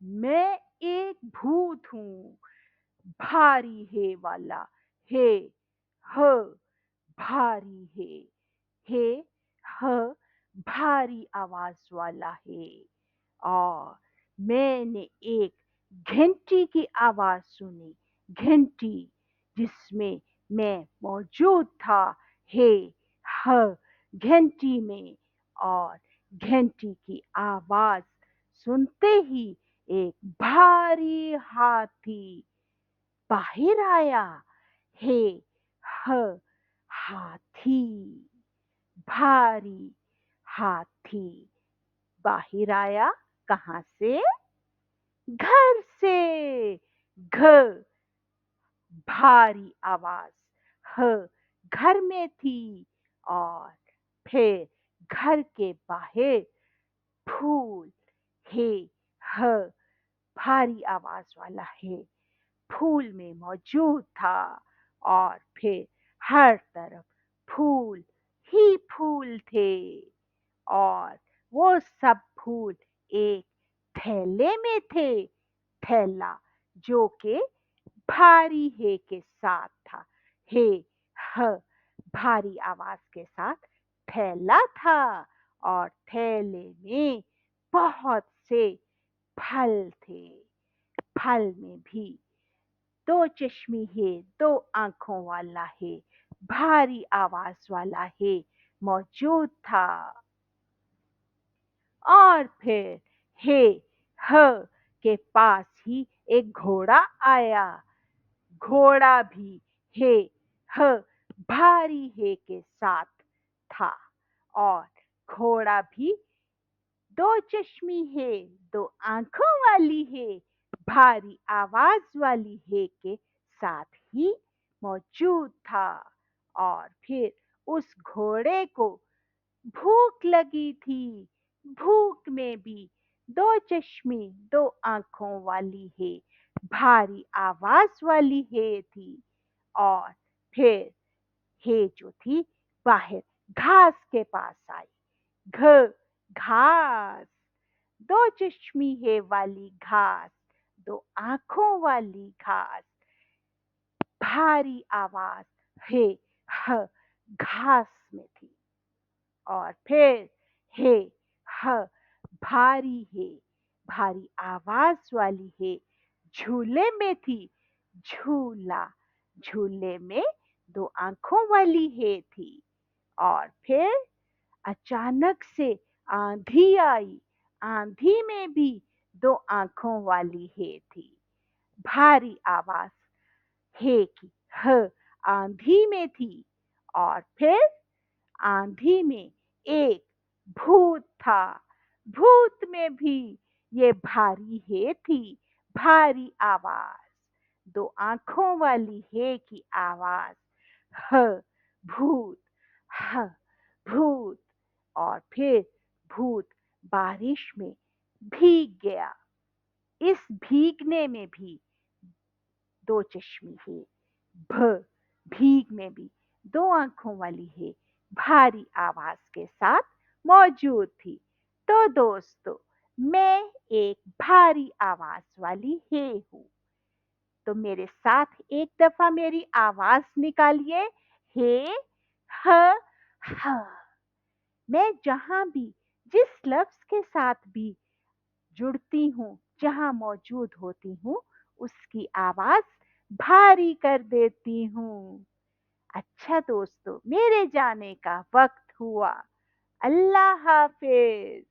मैं एक भूत हूँ, भारी है वाला, हे ह भारी है ह भारी आवाज वाला है। और मैंने एक घंटी की आवाज सुनी, घंटी जिसमें मैं मौजूद था, हे ह घंटी में। और घंटी की आवाज सुनते ही एक भारी हाथी बाहर आया, हे ह हाथी, भारी हाथी बाहर आया। कहाँ से? घर से। घ भारी आवाज, ह घर में थी। और फिर घर के बाहर फूल, हे ह भारी आवाज वाला है, फूल में मौजूद था। और फिर हर तरफ फूल ही फूल थे। और वो सब फूल एक थैले में थे, थैला जो कि भारी हे के साथ था, हे ह भारी आवाज के साथ थैला था। और थैले में बहुत से फल थे, फल में भी दो चश्मी है, दो आंखों वाला है, भारी आवाज वाला है मौजूद था। और फिर हे ह के पास ही एक घोड़ा आया, घोड़ा भी हे ह भारी हे के साथ था। और घोड़ा भी दो चश्मी है, दो आंखों वाली है, भारी आवाज वाली है के साथ ही मौजूद था। और फिर उस घोड़े को भूख लगी थी, भूख में भी दो चश्मे, दो आंखों वाली है, भारी आवाज वाली है थी। और फिर हे जो थी बाहर घास के पास आई, घ घास, दो चश्मी है वाली घास, दो आंखों वाली घास, भारी आवाज हे ह घास में थी। और फिर हे ह भारी है, भारी आवाज वाली है, झूले में थी, झूला, झूले में दो आंखों वाली है थी। और फिर अचानक से आंधी आई, आंधी में भी दो आंखों वाली है थी, भारी आवाज हे की ह आंधी में थी। और फिर आंधी में एक भूत था, भूत में भी ये भारी है थी, भारी आवाज, दो आंखों वाली है की आवाज, ह भूत, ह भूत। और फिर भूत बारिश में भीग गया, इस भीगने में भी दो चश्मी है, भ भीग में भी दो आंखों वाली है, भारी आवाज के साथ मौजूद थी। तो दोस्तों, मैं एक भारी आवाज वाली है हूँ। तो मेरे साथ एक दफा मेरी आवाज निकालिए, हे ह ह। मैं जहां भी जिस लफ्ज के साथ भी जुड़ती हूँ, जहाँ मौजूद होती हूँ, उसकी आवाज भारी कर देती हूँ। अच्छा दोस्तों, मेरे जाने का वक्त हुआ। अल्लाह हाफिज।